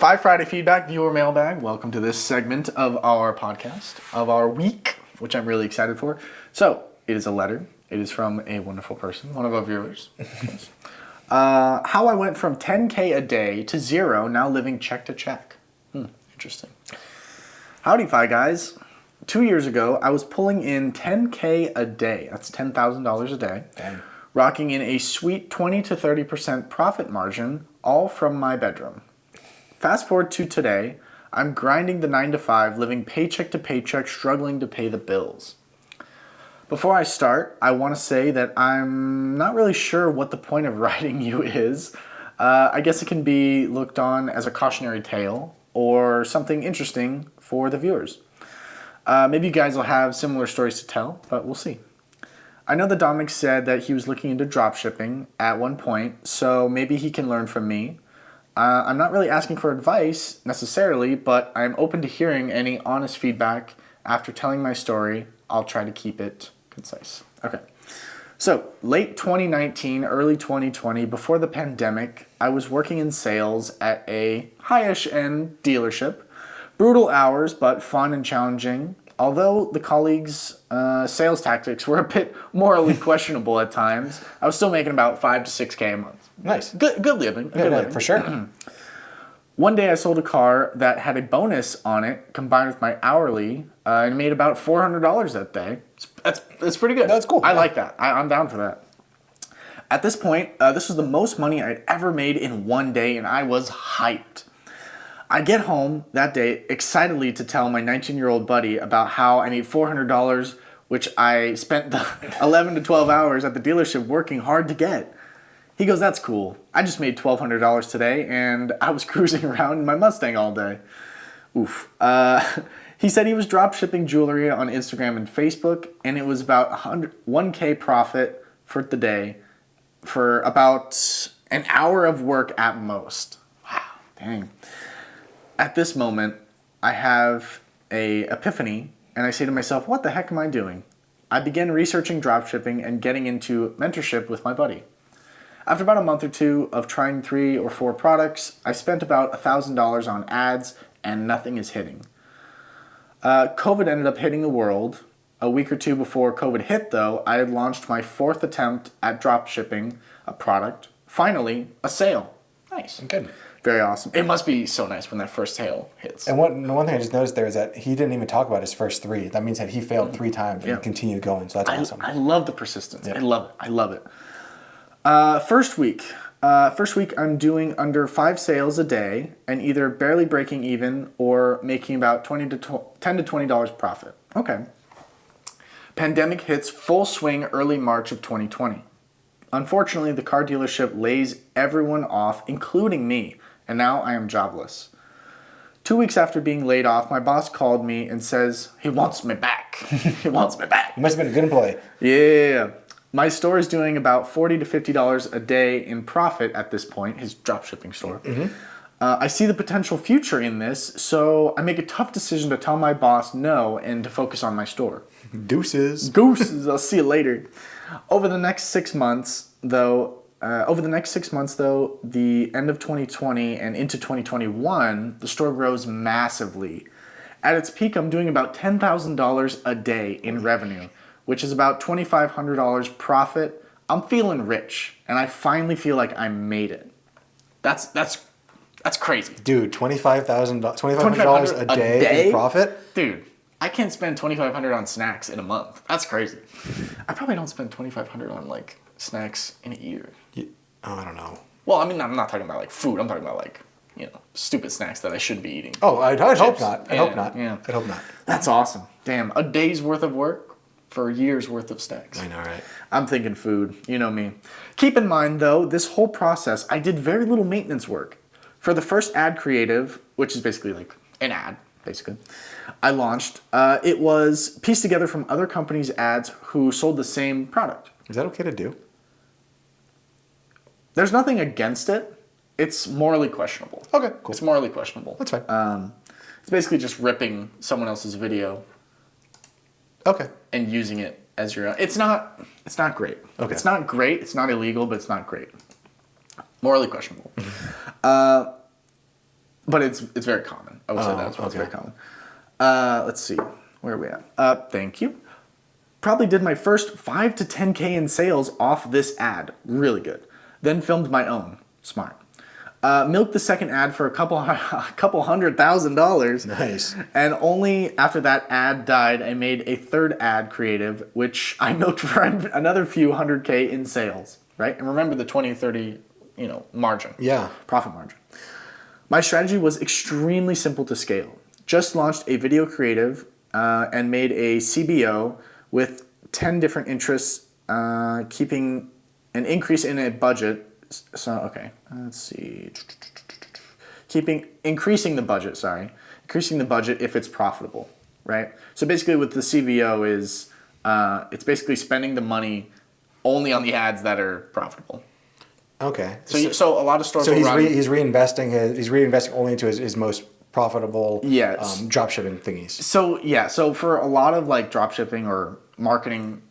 Five Friday feedback, viewer mailbag. Welcome to this segment of our podcast, of our week, which I'm really excited for. So, it is a letter. It is from a wonderful person, one of our viewers. How I went from 10K a day to zero, now living check to check. Interesting. Howdy, Fi guys. 2 years ago, I was pulling in 10K a day. That's $10,000 a day. Dang. Rocking in a sweet 20 to 30% profit margin, all from my bedroom. Fast forward to today, I'm grinding the 9 to 5, living paycheck to paycheck, struggling to pay the bills. Before I start, I want to say that I'm not really sure what the point of writing you is. I guess it can be looked on as a cautionary tale or something interesting for the viewers. Maybe you guys will have similar stories to tell, but we'll see. I know that Dominic said that he was looking into dropshipping at one point, so maybe he can learn from me. I'm not really asking for advice necessarily, but I'm open to hearing any honest feedback. After telling my story, I'll try to keep it concise. Okay. So, late 2019, early 2020, before the pandemic, I was working in sales at a high-ish end dealership. Brutal hours, but fun and challenging. Although the colleagues' sales tactics were a bit morally questionable at times, I was still making about 5 to 6K a month. Nice. Good living. Good living. For sure. One day I sold a car that had a bonus on it combined with my hourly and made about $400 that day. That's pretty good. That's cool. I like that. I'm down for that. At this point, this was the most money I'd ever made in one day, and I was hyped. I get home that day excitedly to tell my 19-year-old buddy about how I made $400, which I spent the 11 to 12 hours at the dealership working hard to get. He goes, "That's cool. I just made $1,200 today, and I was cruising around in my Mustang all day." Oof. He said he was drop shipping jewelry on Instagram and Facebook, and it was about 1K profit for the day for about an hour of work at most. Wow, dang. At this moment, I have an epiphany, and I say to myself, what the heck am I doing? I began researching dropshipping and getting into mentorship with my buddy. After about a month or two of trying 3 or 4 products, I spent about $1,000 on ads, and nothing is hitting. COVID ended up hitting the world. A week or two before COVID hit, though, I had launched my 4th attempt at dropshipping a product. Finally, a sale. Nice. Good. Very awesome. It must be so nice when that first sale hits. And one thing I just noticed there is that he didn't even talk about his first 3. That means that he failed 3 times and continued going. So that's awesome. I love the persistence. Yeah. I love it. First week I'm doing under 5 sales a day and either barely breaking even or making about $10 to $20 profit. Okay. Pandemic hits full swing early March of 2020. Unfortunately, the car dealership lays everyone off, including me, and now I am jobless. 2 weeks after being laid off, my boss called me and says, he wants me back. He wants me back. He must have been a good employee. Yeah. My store is doing about $40 to $50 a day in profit at this point, his dropshipping store. Mm-hmm. I see the potential future in this, so I make a tough decision to tell my boss no and to focus on my store. Deuces. I'll see you later. Over the next 6 months, though, the end of 2020 and into 2021, the store grows massively. At its peak, I'm doing about $10,000 a day in revenue, which is about $2,500 profit. I'm feeling rich, and I finally feel like I made it. That's crazy. Dude, $2,500 a day in profit? Dude, I can't spend $2,500 on snacks in a month. That's crazy. I probably don't spend $2,500 on like snacks in a year. I don't know. Well, I mean, I'm not talking about like food. I'm talking about like, stupid snacks that I shouldn't be eating. Oh, I'd hope not. I hope not. Yeah. I'd hope not. That's awesome. Damn, a day's worth of work for a year's worth of snacks. I know, right? I'm thinking food. You know me. Keep in mind, though, this whole process, I did very little maintenance work. For the first ad creative, which is basically like an ad, basically, I launched, it was pieced together from other companies' ads who sold the same product. Is that okay to do? There's nothing against it. It's morally questionable. Okay, cool. It's morally questionable. That's fine. It's basically just ripping someone else's video. Okay. And using it as your own. It's not great. Okay. It's not great. It's not illegal, but it's not great. Morally questionable. but it's very common. I would say that's what's very common. Let's see, where are we at? Thank you. Probably did my first 5 to 10K in sales off this ad. Really good. Then filmed my own. Smart. Milked the second ad for a couple $100,000. Nice. And only after that ad died, I made a third ad creative, which I milked for another few 100K in sales, right? And remember the 20, 30, margin. Yeah. Profit margin. My strategy was extremely simple to scale. Just launched a video creative and made a CBO with 10 different interests, keeping an increase in a budget. So, okay, let's see. Increasing the budget if it's profitable, right? So basically what the CBO is, it's basically spending the money only on the ads that are profitable. Okay. So a lot of stores So will he's reinvesting only into his most profitable dropshipping thingies. So for a lot of like dropshipping or marketing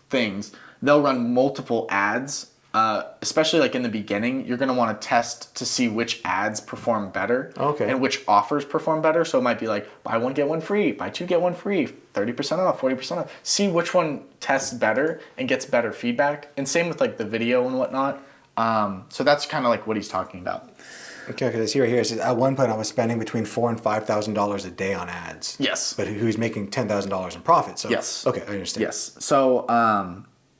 things, they'll run multiple ads. Especially like in the beginning, you're going to want to test to see which ads perform better and which offers perform better. So it might be like buy one, get one free, buy two, get one free, 30% off, 40% off. See which one tests better and gets better feedback. And same with like the video and whatnot. So that's kind of like what he's talking about. Okay, because I see right here, it says at one point I was spending between $4,000 and $5,000 a day on ads. Yes. But he was making $10,000 in profit. So yes. Okay, I understand. Yes. So,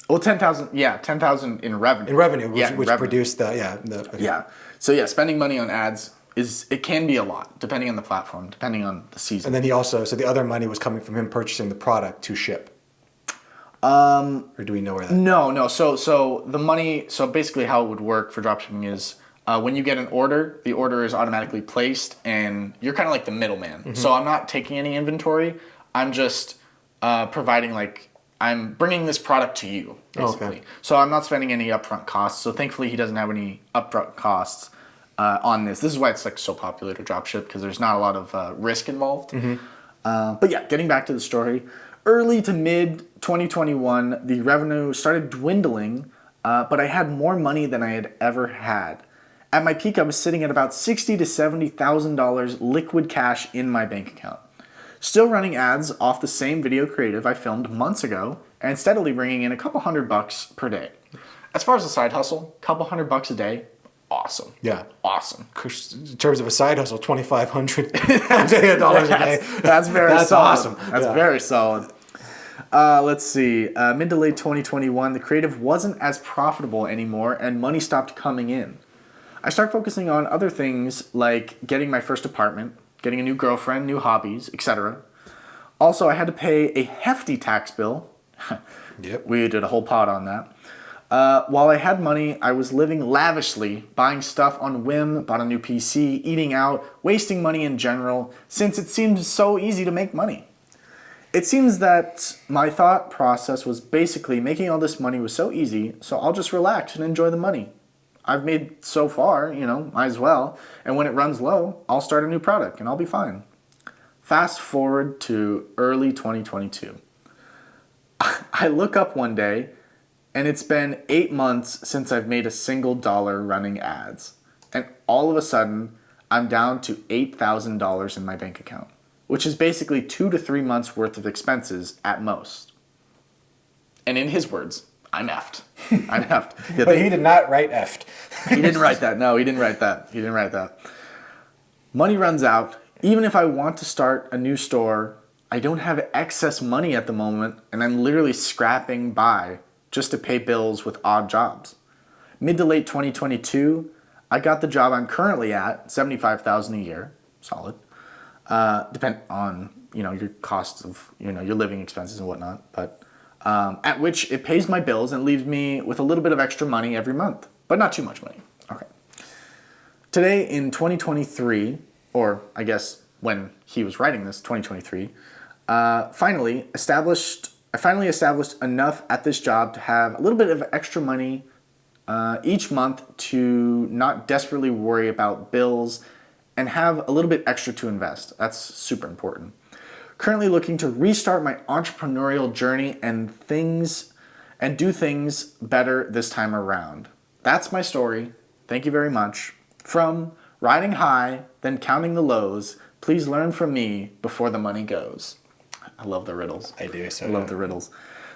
well, 10,000. Yeah, 10,000 in revenue. In revenue, which revenue. produced the okay. Yeah. So yeah, spending money on ads it can be a lot depending on the platform, depending on the season. And then so the other money was coming from him purchasing the product to ship. Or do we know where that? No. So the money. So basically, how it would work for dropshipping is when you get an order, the order is automatically placed, and you're kind of like the middleman. Mm-hmm. So I'm not taking any inventory. I'm just providing I'm bringing this product to you, basically. Okay. So I'm not spending any upfront costs. So thankfully, he doesn't have any upfront costs on this. This is why it's so popular to dropship, because there's not a lot of risk involved. Mm-hmm. But yeah, getting back to the story, early to mid 2021, the revenue started dwindling, but I had more money than I had ever had. At my peak, I was sitting at about $60,000 to $70,000 liquid cash in my bank account. Still running ads off the same video creative I filmed months ago and steadily bringing in a couple $100 per day. As far as a side hustle, couple $100 a day, awesome. Yeah. Awesome. In terms of a side hustle, $2,500 a day. That's very That's solid. Awesome. That's very solid. Let's see. Mid to late 2021, the creative wasn't as profitable anymore and money stopped coming in. I started focusing on other things like getting my first apartment, getting a new girlfriend, new hobbies, etc. Also, I had to pay a hefty tax bill. Yep. We did a whole pod on that. While I had money, I was living lavishly, buying stuff on whim, bought a new PC, eating out, wasting money in general, since it seemed so easy to make money. It seems that my thought process was basically making all this money was so easy, so I'll just relax and enjoy the money I've made so far, might as well. And when it runs low, I'll start a new product and I'll be fine. Fast forward to early 2022. I look up one day and it's been 8 months since I've made a single dollar running ads. And all of a sudden, I'm down to $8,000 in my bank account, which is basically 2 to 3 months worth of expenses at most. And in his words, I'm effed. I'm effed. Yeah, but he did not write effed. He didn't write that. No, he didn't write that. Money runs out. Even if I want to start a new store, I don't have excess money at the moment, and I'm literally scrapping by just to pay bills with odd jobs. Mid to late 2022, I got the job I'm currently at, $75,000 a year, solid. Depend on your costs of your living expenses and whatnot, but. At which it pays my bills and leaves me with a little bit of extra money every month, but not too much money. Okay. Today in 2023, or I guess when he was writing this, 2023, I finally established enough at this job to have a little bit of extra money each month to not desperately worry about bills and have a little bit extra to invest. That's super important. Currently looking to restart my entrepreneurial journey and do things better this time around. That's my story. Thank you very much. From Riding high, then counting the lows. Please learn from me before the money goes. I love the riddles. I do. So I love the riddles.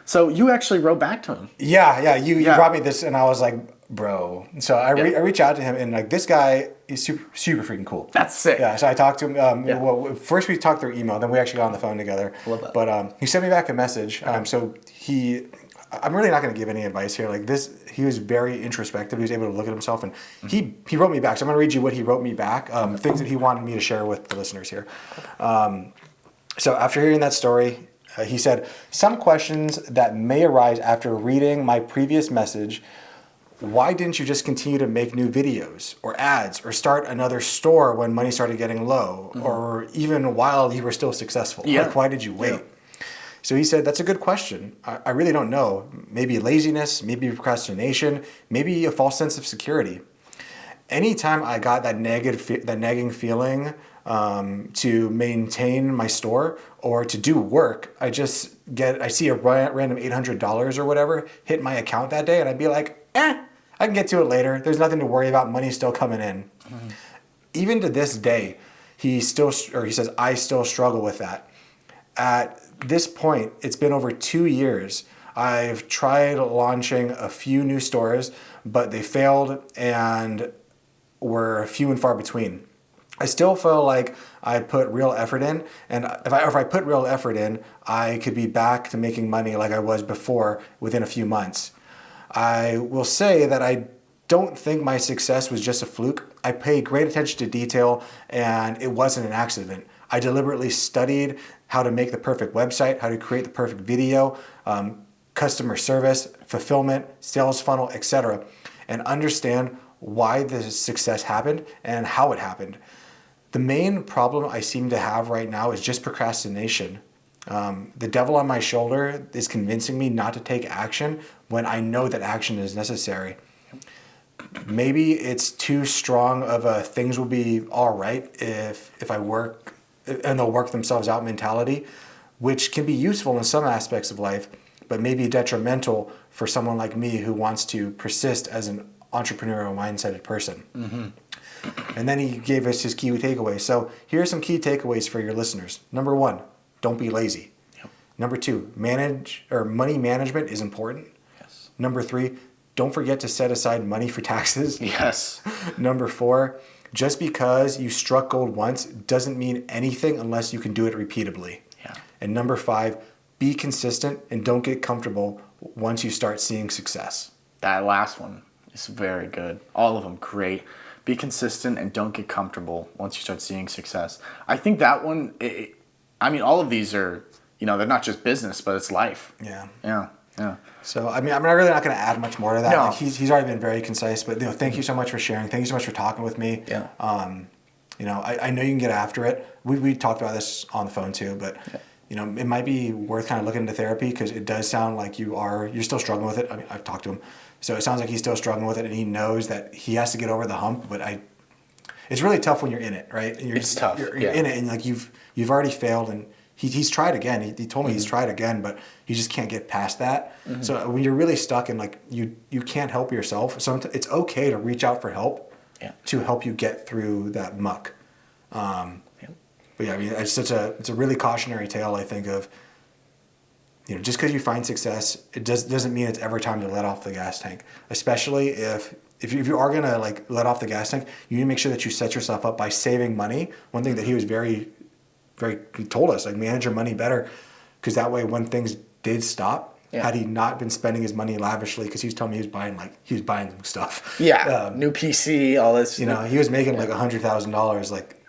So you actually wrote back to him. Yeah. You brought me this, and I was like, bro. So I reach out to him, and like this guy is super freaking cool. That's sick. Yeah. So I talked to him. Well, first we talked through email, then we actually got on the phone together. Love that. But he sent me back a message. So I'm really not going to give any advice here. Like this, he was very introspective. He was able to look at himself, and he wrote me back. So I'm going to read you what he wrote me back. Things that he wanted me to share with the listeners here. So after hearing that story, he said, some questions that may arise after reading my previous message. Why didn't you just continue to make new videos or ads or start another store when money started getting low, or even while you were still successful? Yeah. Like, why did you wait? Yeah. So he said, that's a good question. I really don't know. Maybe laziness, maybe procrastination, maybe a false sense of security. Anytime I got that nagging feeling to maintain my store or to do work, I see a random $800 or whatever hit my account that day, and I'd be like, I can get to it later. There's nothing to worry about. Money's still coming in. Even to this day, he says, I still struggle with that. At this point, it's been over 2 years. I've tried launching a few new stores, but they failed and were few and far between. I still feel like I put real effort in, and if I put real effort in, I could be back to making money like I was before within a few months. I will say that I don't think my success was just a fluke. I paid great attention to detail, and it wasn't an accident. I deliberately studied how to make the perfect website, how to create the perfect video, customer service, fulfillment, sales funnel, etc., and understand why the success happened and how it happened. The main problem I seem to have right now is just procrastination. The devil on my shoulder is convincing me not to take action when I know that action is necessary. Maybe it's too strong of a things will be all right if I work, and they'll work themselves out mentality, which can be useful in some aspects of life, but maybe detrimental for someone like me who wants to persist as an entrepreneurial mindseted person. And then he gave us his key takeaways. So here are some key takeaways for your listeners. Number 1, don't be lazy. Number 2, money management is important. Yes. Number 3, don't forget to set aside money for taxes. Yes. Number 4, just because you struck gold once doesn't mean anything unless you can do it repeatably. Yeah. And number 5, be consistent and don't get comfortable once you start seeing success. That last one is very good. All of them great. Be consistent and don't get comfortable once you start seeing success. I think that one, all of these are, they're not just business, but it's life. Yeah. Yeah. So, I'm really not going to add much more to that. No. Like, he's already been very concise, but thank you so much for sharing. Thank you so much for talking with me. Yeah. I know you can get after it. We talked about this on the phone too, but it might be worth kind of looking into therapy, because it does sound like you're still struggling with it. I mean, I've talked to him, so it sounds like he's still struggling with it, and he knows that he has to get over the hump. But it's really tough when you're in it, right? And it's tough. You're in it, and like you've already failed, and he's tried again. He told me he's tried again, but he just can't get past that. So when you're really stuck and like you can't help yourself, so it's okay to reach out for help to help you get through that muck. But yeah, it's a really cautionary tale, I think, of just because you find success, it doesn't mean it's ever time to let off the gas tank. Especially if you are gonna like let off the gas tank, you need to make sure that you set yourself up by saving money. One thing that he was he told us, like, manage your money better, because that way when things did stop, had he not been spending his money lavishly, because he was telling me he was buying some stuff. Yeah, new PC, all this. He was making like $100,000 like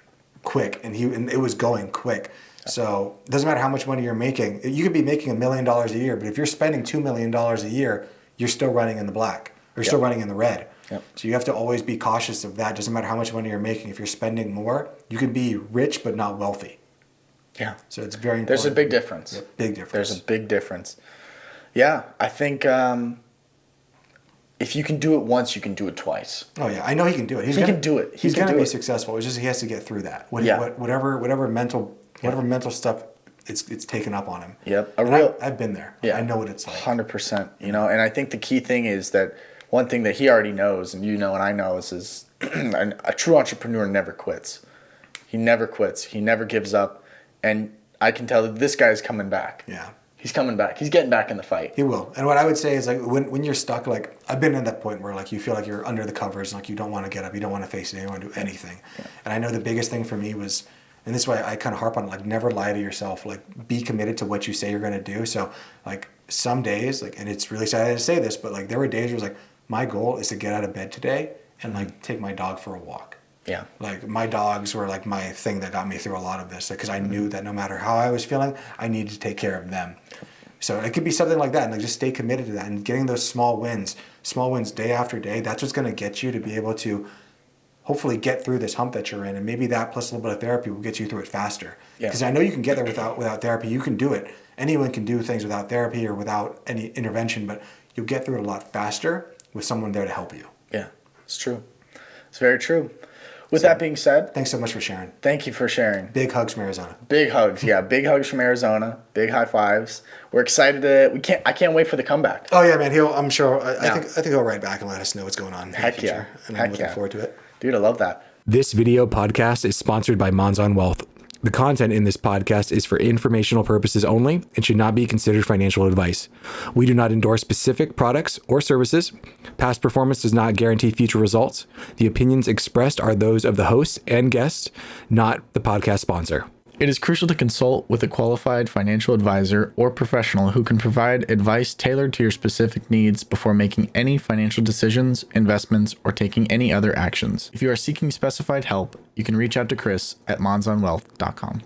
quick, and it was going quick. So it doesn't matter how much money you're making. You could be making $1 million a year, but if you're spending $2 million a year, you're still running in the black. You're still running in the red. Yep. So you have to always be cautious of that. Doesn't matter how much money you're making. If you're spending more, you can be rich but not wealthy. Yeah. So it's very important. There's a big difference. Yeah, big difference. There's a big difference. Yeah, I think if you can do it once, you can do it twice. Oh yeah, I know he can do it. He can do it. He's going to be successful. It's just he has to get through that. Whatever mental stuff it's taken up on him. Yep. I've been there. Yeah. I know what it's like. 100%. And I think the key thing is that one thing that he already knows, and and I know, is a true entrepreneur never quits. He never quits. He never gives up. And I can tell that this guy's coming back. Yeah. He's coming back. He's getting back in the fight. He will. And what I would say is like when you're stuck, like I've been at that point where like you feel like you're under the covers, like you don't want to get up, you don't want to face it, you don't want to do anything. Yeah. And I know the biggest thing for me was, and this is why I kind of harp on it, like never lie to yourself, like be committed to what you say you're going to do. So like some days, like, and it's really sad to say this, but like there were days where it was like, my goal is to get out of bed today and like take my dog for a walk. Yeah. Like my dogs were like my thing that got me through a lot of this, because I knew that no matter how I was feeling, I needed to take care of them. So it could be something like that, and like just stay committed to that, and getting those small wins day after day. That's what's going to get you to be able to hopefully get through this hump that you're in, and maybe that plus a little bit of therapy will get you through it faster. Because I know you can get there without therapy. You can do it. Anyone can do things without therapy or without any intervention, but you'll get through it a lot faster with someone there to help you. Yeah, it's true. It's very true. With that being said, thanks so much for sharing. Thank you for sharing. Big hugs from Arizona. Big hugs, yeah. Big hugs from Arizona. Big high fives. We're excited to. I can't wait for the comeback. Oh yeah, man. I'm sure. I think he'll write back and let us know what's going on. Heck yeah. And I'm looking forward to it. Dude, I love that. This video podcast is sponsored by Monzon Wealth. The content in this podcast is for informational purposes only and should not be considered financial advice. We do not endorse specific products or services. Past performance does not guarantee future results. The opinions expressed are those of the hosts and guests, not the podcast sponsor. It is crucial to consult with a qualified financial advisor or professional who can provide advice tailored to your specific needs before making any financial decisions, investments, or taking any other actions. If you are seeking specified help, you can reach out to Chris at monzonwealth.com.